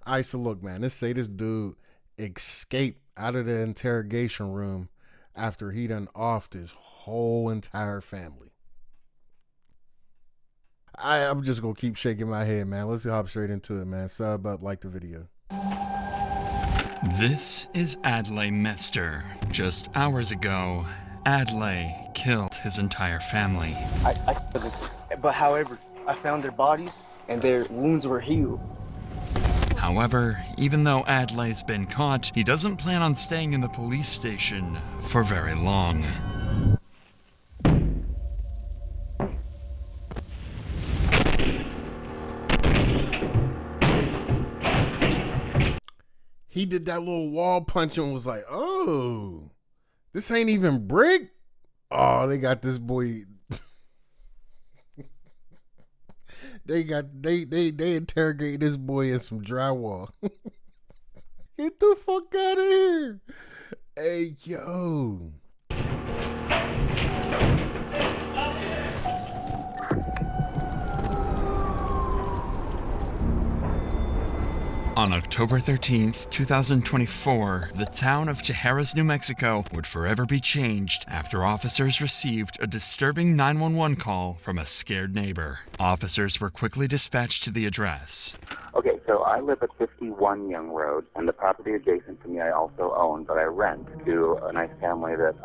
Alright, so look, man, let's say this dude escaped out of the interrogation room after he done offed his whole entire family. I'm just gonna keep shaking my head, man. Let's hop straight into it, man. Sub up, like the video. This is Adlai Mester. Just hours ago, Adlai killed his entire family. But however, I found their bodies and their wounds were healed. However, even though Adlai's been caught, he doesn't plan on staying in the police station for very long. He did that little wall punch and was like, oh, this ain't even brick. Oh, they got this boy. They interrogate this boy in some drywall. Get the fuck out of here. Hey, yo. On October 13th, 2024, the town of Tijeras, New Mexico would forever be changed after officers received a disturbing 911 call from a scared neighbor. Officers were quickly dispatched to the address. Okay, so I live at 51 Young Road, and the property adjacent to me I also own, but I rent to a nice family that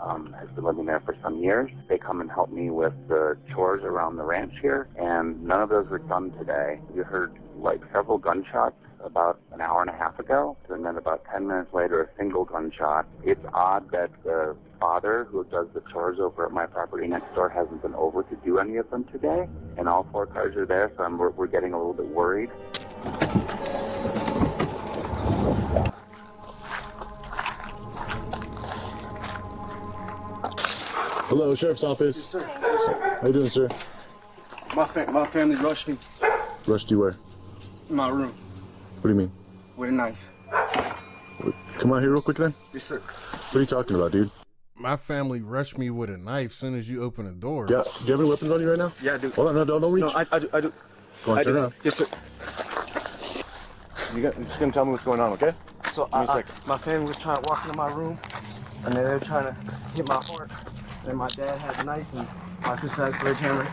has been living there for some years. They come and help me with the chores around the ranch here, and none of those were done today. You heard like several gunshots about an hour and a half ago, and then about 10 minutes later, a single gunshot. It's odd that the father who does the chores over at my property next door hasn't been over to do any of them today, and all 4 cars are there, so we're getting a little bit worried. Hello, Sheriff's Office. Yes, sir. How you doing, sir? My family rushed me Rushed you where? in my room What do you mean? with a knife. Come out here real quick then. Yes, sir. What are you talking about, dude? My family rushed me with a knife as soon as you open the door. Yeah. Do you have any weapons on you right now? Yeah, I do. Hold on, no, don't reach. No, I do. Go on, I turn do. around. Yes, sir. You're just gonna tell me what's going on, okay? So Give me a second. my family was trying to walk into my room, and they were trying to hit my heart. And my dad had a knife, and my sister had a sledgehammer,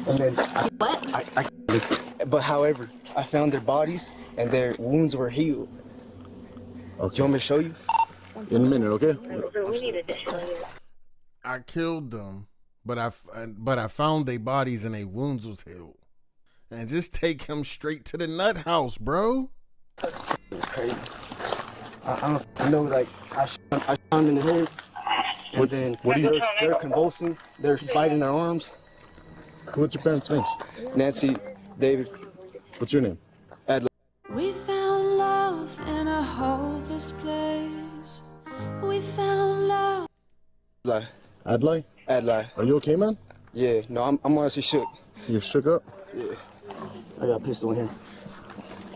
and then but however, I found their bodies and their wounds were healed. Okay. Do you want me to show you? In a minute, okay? We needed to show you. I killed them, but I found their bodies and their wounds was healed. And just take him straight to the nut house, bro. It's crazy. I know, like, I shot them in the head, and then they're convulsing, they're biting their arms. What's your parents' names? Nancy, David. What's your name? We found love in a hopeless place. We found love. Adlai? Adlai. Are you okay, man? Yeah, no, I'm honestly shook. You're shook up? Yeah. I got a pistol in here.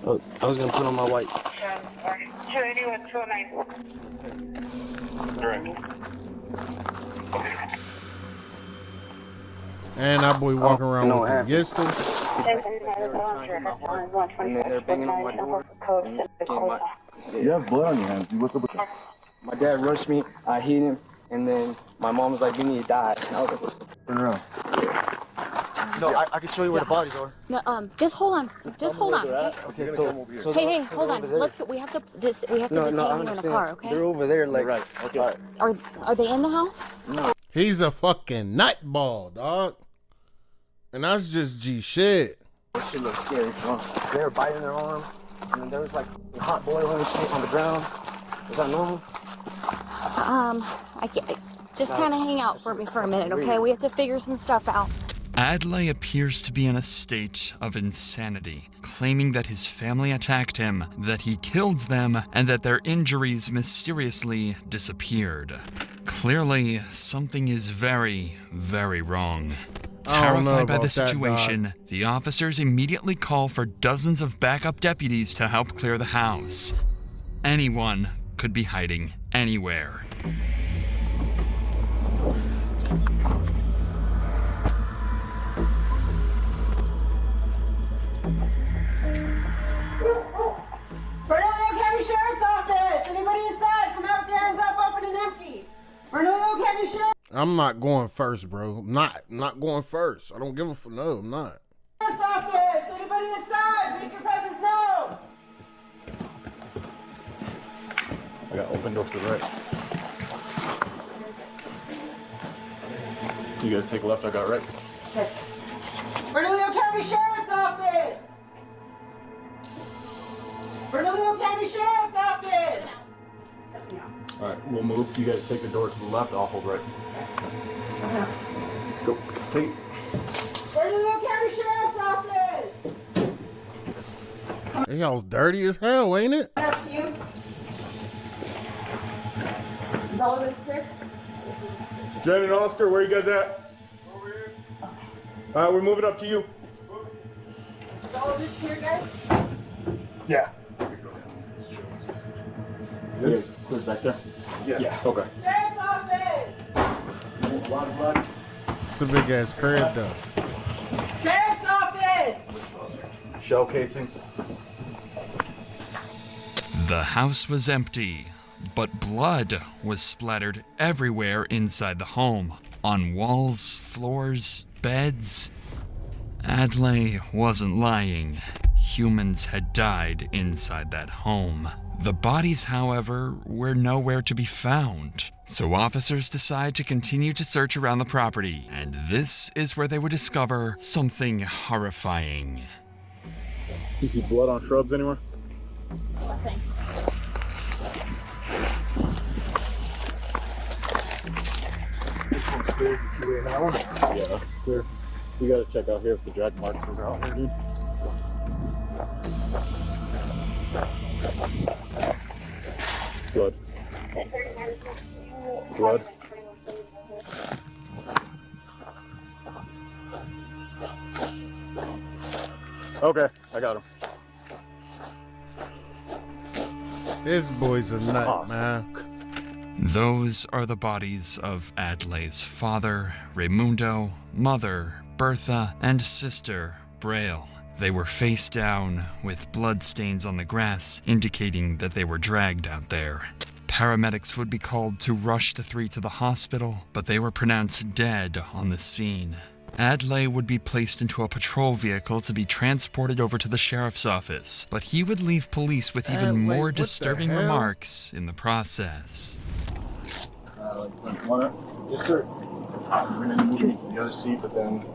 Oh, I was gonna put on my white. 281, 209. And that boy walking around no, with the pistol. And then they're banging on my door. You have blood on your hands. What's up with that? My dad rushed me, I hit him, and then my mom was like, "You need to die." And I was like, Turn around. "No, I can show you where the bodies are." No, just hold on. Just hold on. Okay? Okay, so Hey, hold on. We have to detain you in a car, okay? They're over there, like. Right. Okay. Are they in the house? He's a fucking nutball, dog. And that's just G shit. Shit looks scary. They were biting their arms, and then there was like hot boiling and shit on the ground. Is that normal? I can't. Just kind of hang out for me for a minute, okay? We have to figure some stuff out. Adlai appears to be in a state of insanity, claiming that his family attacked him, that he killed them, and that their injuries mysteriously disappeared. Clearly, something is very, very wrong. I don't know Terrified by the about that, situation, the officers immediately call for dozens of backup deputies to help clear the house. Anyone could be hiding anywhere. I'm not going first, bro. Not going first. I don't give a no. I'm not. Sheriff's office! Anybody inside? Make your presence known! I got open doors to the right. You guys take left, I got right. Okay. Bernalillo County Sheriff's Office! Bernalillo County Sheriff's Office! Alright, we'll move. You guys take the door to the left, I'll hold right. Go. Take it. Bernalillo County Sheriff's Office! Hey, y'all's dirty as hell, ain't it? Up to you. Is all of this clear? Jen and Oscar, where are you guys at? Over here. Alright, we're moving up to you. Is all of this clear, guys? Yeah. Good. Clear back there? Yeah. Okay. Sheriff's Office! A lot of blood. It's a big ass crib though. Sheriff's Office! Shell casings. The house was empty, but blood was splattered everywhere inside the home. On walls, floors, beds. Adlai wasn't lying. Humans had died inside that home. The bodies, however, were nowhere to be found. So officers decide to continue to search around the property, and this is where they would discover something horrifying. You see blood on shrubs anywhere? Nothing. Clear. You see that one? Yeah, clear. We gotta check out here if the drag marks are out here, dude. Blood. Blood. Okay, I got him. This boy's a nut, man. Those are the bodies of Adlai's father, Raimundo, mother, Bertha, and sister, Braille. They were face down, with bloodstains on the grass, indicating that they were dragged out there. Paramedics would be called to rush the three to the hospital, but they were pronounced dead on the scene. Adlai would be placed into a patrol vehicle to be transported over to the sheriff's office, but he would leave police with even Adlai, more what the disturbing hell? remarks in the process. Yes, sir. We're gonna move you to the other seat, but then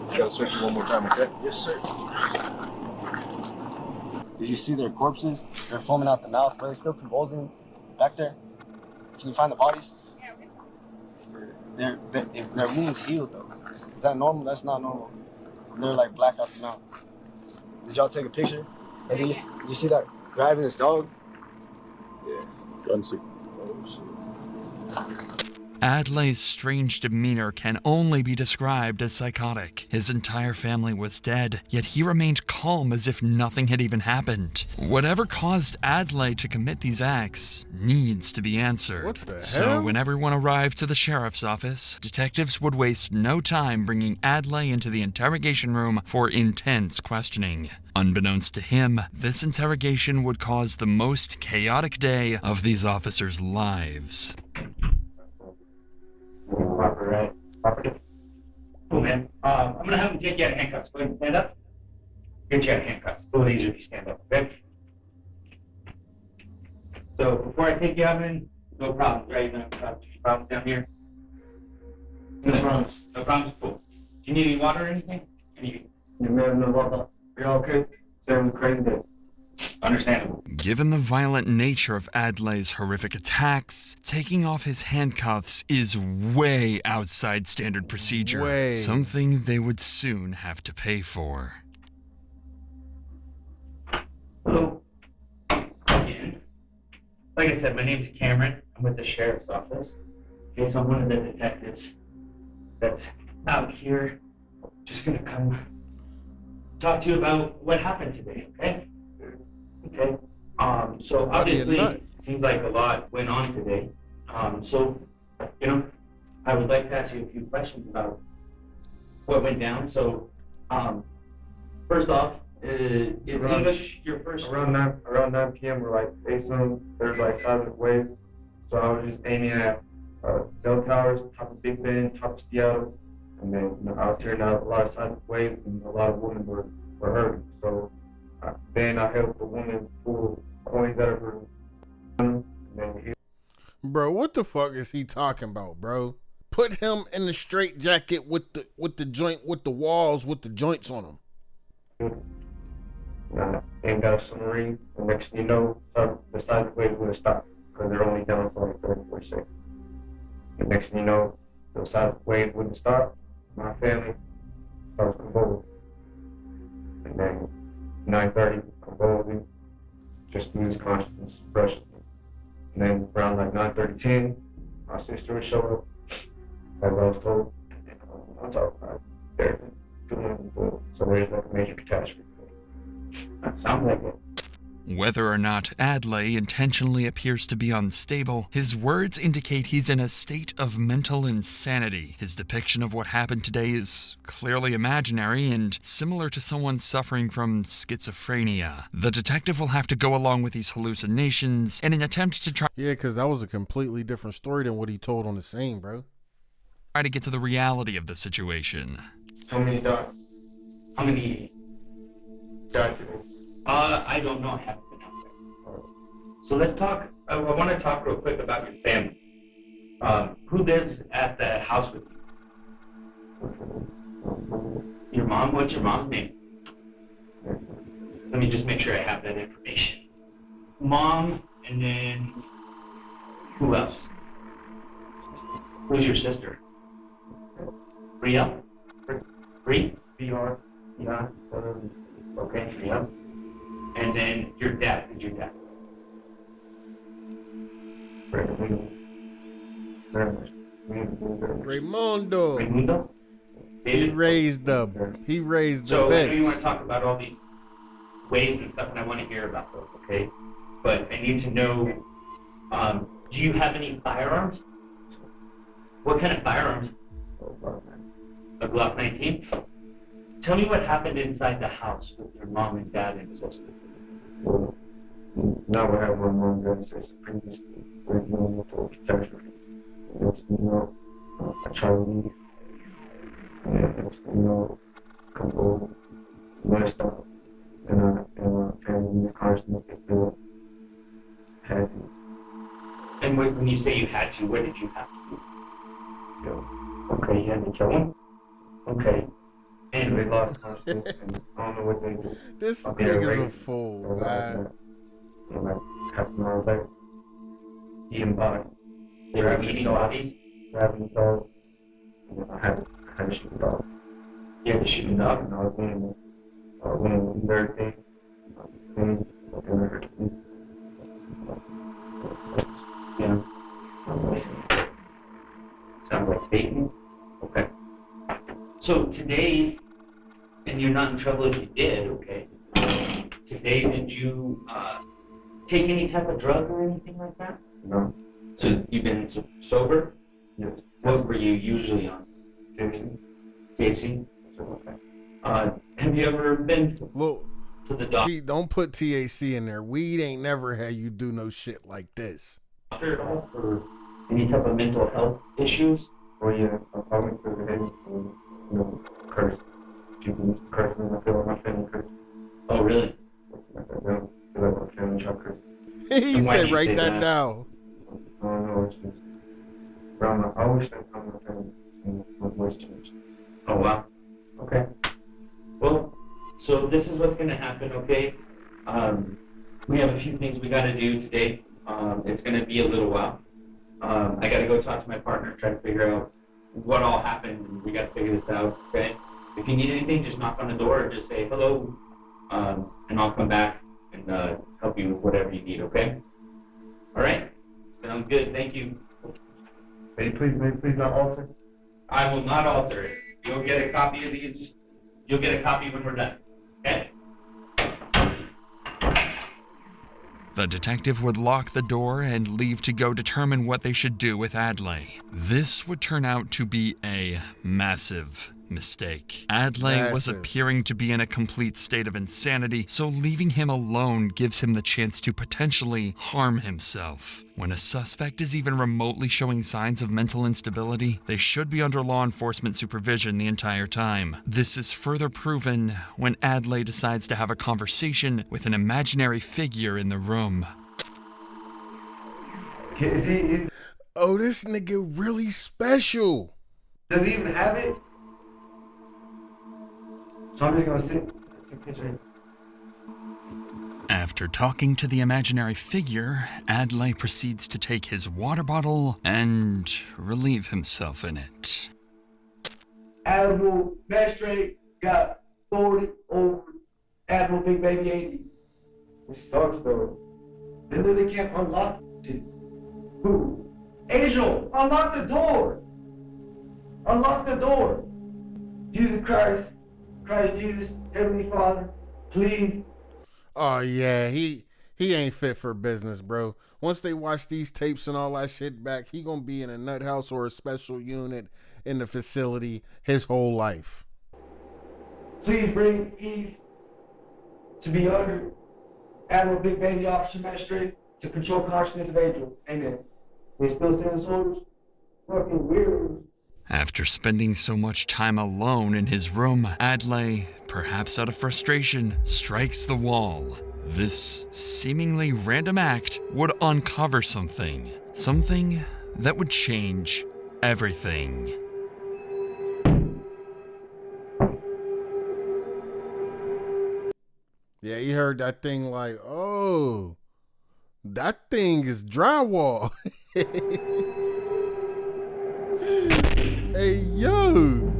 we gotta search you one more time, okay? Yes, sir. Did you see their corpses? They're foaming out the mouth, but they're still convulsing back there. Can you find the bodies? If their wounds healed though. Is that normal? That's not normal. They're like black out the mouth. Did y'all take a picture? And then you see that driving this dog? Yeah. Go and see. Adlai's strange demeanor can only be described as psychotic. His entire family was dead, yet he remained calm as if nothing had even happened. Whatever caused Adlai to commit these acts needs to be answered. What the So hell? when everyone arrived to the sheriff's office, detectives would waste no time bringing Adlai into the interrogation room for intense questioning. Unbeknownst to him, this interrogation would cause the most chaotic day of these officers' lives. Right. Cool, man. I'm gonna have him take you out of handcuffs. Go ahead and stand up. Get you out of handcuffs. A little easier if you stand up, okay? So before I take you out, man, no problems, right? No problems down here. No problems. No problems. Cool. Do you need any water or anything? No water. You're okay? Sounds crazy. Understandable. Given the violent nature of Adlai's horrific attacks, taking off his handcuffs is way outside standard procedure. Way. Something they would soon have to pay for. Hello. Again. Like I said, my name's Cameron. I'm with the sheriff's office. Okay, so I'm one of the detectives that's out here. Just gonna come talk to you about what happened today, okay? Okay. So obviously, seems like a lot went on today. So, I would like to ask you a few questions about what went down. So, first off, is English your first? Around 9 p.m. we're like facing, there's like seismic waves. So I was just aiming at cell towers, top of Big Bend, top of Seattle. And then I was hearing a lot of seismic waves and a lot of women were hurt. So then I helped the woman pull coins out of her. And then Bro, what the fuck is he talking about, bro? Put him in the straight jacket with the joint with the walls with the joints on them. And got a submarine. And next thing you know, the seismic waves would have stopped because they're only down for like 34 seconds. And next thing you know, the seismic waves wouldn't stop. My family starts convulsing. And then 9:30, convulsing, just lose consciousness, brushes. And then around like 9:30, 10, my sister would show up. As I was told, and on top of that, so there's like a major catastrophe. That sounds like it. Whether or not Adlai intentionally appears to be unstable, his words indicate he's in a state of mental insanity. His depiction of what happened today is clearly imaginary and similar to someone suffering from schizophrenia. The detective will have to go along with these hallucinations in an attempt to try because that was a completely different story than what he told on the scene, bro. to get to the reality of the situation. How many dogs? How many dogs? I don't know. I haven't been out there. So let's talk. I want to talk real quick about your family. Who lives at the house with you? Your mom? What's your mom's name? Let me just make sure I have that information. Mom, and then who else? Who's your sister? Ria? Bree? B-R? Yeah. Okay, yeah. And then your dad. Who's your dad? Raimundo. Raimundo? He raised the So I know you beds. want to talk about all these waves and stuff, and I want to hear about those, okay? But I need to know, do you have any firearms? What kind of firearms? A Glock 19? Tell me what happened inside the house with your mom and dad and sister. Now we have one mom and sister previously. We're dealing with the catastrophe. Next thing you know, I try to leave. And next thing you know, come over, messed up. And my family consciousness is still had to. And when you say you had to, what did you have to do? Okay, you had to kill him? Okay. And they lost consciousness, and I don't know what they did. This nigga's a fool, man. And like half an hour later, eating body. They were eating bodies? Grabbing the dog. And then I had to shoot the dog. You had to shoot the dog? And I was winning with everything. Yeah. Sounds like Satan. Okay. So today, and you're not in trouble if you did, okay? Today, did you take any type of drug or anything like that? No. So you've been sober? Yes. What were you usually on? THC. THC? Okay. Have you ever been Look, to the doctor don't put THC in there. Weed ain't never had you do no shit like this. at all for any type of mental health issues? Or I went through the head and, cursed. People cursed me. I feel like my family cursed. Oh, really? Like that, I feel like my family shot cursed. He said, write that down. I don't know, it's just, I always spend time with my family, and my voice changed. Oh, wow. Okay. Well, so this is what's going to happen, okay? We have a few things we got to do today. It's going to be a little while. I got to go talk to my partner, try to figure out what all happened, and we got to figure this out, okay? If you need anything, just knock on the door or just say hello, and I'll come back and help you with whatever you need, okay? All right? Sounds good. Thank you. May you please not alter? I will not alter it. You'll get a copy of these. You'll get a copy when we're done, okay? The detective would lock the door and leave to go determine what they should do with Adlai. This would turn out to be a massive mistake. Adlai was Massive. appearing to be in a complete state of insanity, so leaving him alone gives him the chance to potentially harm himself. When a suspect is even remotely showing signs of mental instability, they should be under law enforcement supervision the entire time. This is further proven when Adlai decides to have a conversation with an imaginary figure in the room. Oh, this nigga really special. Does he even have it? So I'm just gonna take a picture. After talking to the imaginary figure, Adlai proceeds to take his water bottle and relieve himself in it. Admiral Magistrate got 40 over Admiral Big Baby 80. It sucks though. They literally can't unlock it. Who? Angel, unlock the door! Unlock the door! Jesus Christ, Christ Jesus, Heavenly Father, please. Oh yeah, he ain't fit for business, bro. Once they watch these tapes and all that shit back, he gonna be in a nut house or a special unit in the facility his whole life. Please bring Eve to be under Admiral Big Baby Officer Magistrate to control consciousness of Angel. Amen. They still send us orders? Fucking weirdos. After spending so much time alone in his room, Adlai, perhaps out of frustration, strikes the wall. This seemingly random act would uncover something that would change everything. Yeah, he heard that thing like, oh, that thing is drywall. Hey, yo.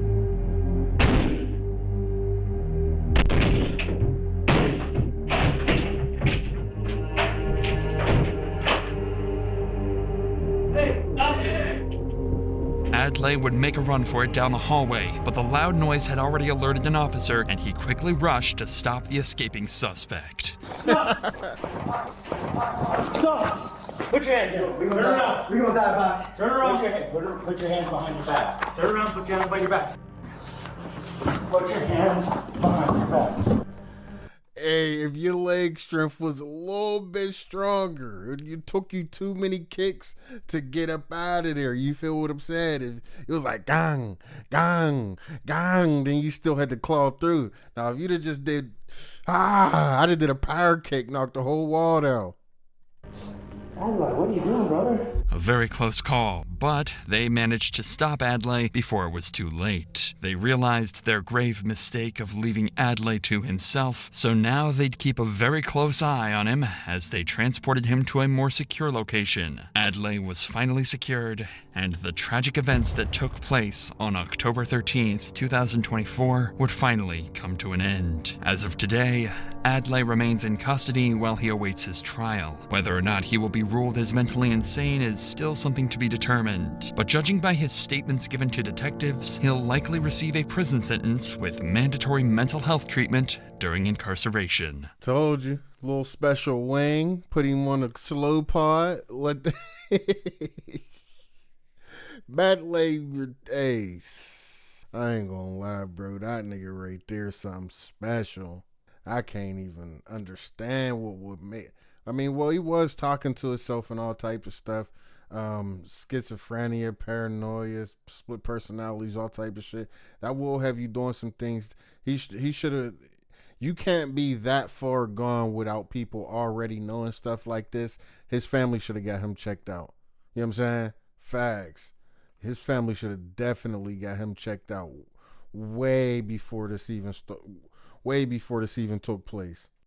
Adlai would make a run for it down the hallway, but the loud noise had already alerted an officer, and he quickly rushed to stop the escaping suspect. Stop! Put your hands down. Turn around. We gonna die back. Turn around. Put your hands behind your back. Turn around. Put your hands behind your back. Put your hands behind your back. Hey, if your leg strength was a little bit stronger, it took you too many kicks to get up out of there. You feel what I'm saying? If it was like gang, gang, gang, then you still had to claw through. Now, if you'd have just did, I did a power kick, knocked the whole wall down. Adlai, what are you doing, brother? A very close call, but they managed to stop Adlai before it was too late. They realized their grave mistake of leaving Adlai to himself, so now they'd keep a very close eye on him as they transported him to a more secure location. Adlai was finally secured, and the tragic events that took place on October 13th, 2024 would finally come to an end. As of today, Adlai remains in custody while he awaits his trial. Whether or not he will be ruled as mentally insane is still something to be determined, but judging by his statements given to detectives, he'll likely receive a prison sentence with mandatory mental health treatment during incarceration. Told you, little special wing, put him on a slow pod, let the Adlai, ace. I ain't gonna lie, bro, that nigga right there something special. I can't even understand what would make. I mean, well, he was talking to himself and all type of stuff. Schizophrenia, paranoia, split personalities, all type of shit. That will have you doing some things. He should have. You can't be that far gone without people already knowing stuff like this. His family should have got him checked out. You know what I'm saying? Facts. His family should have definitely got him checked out way before this even took place.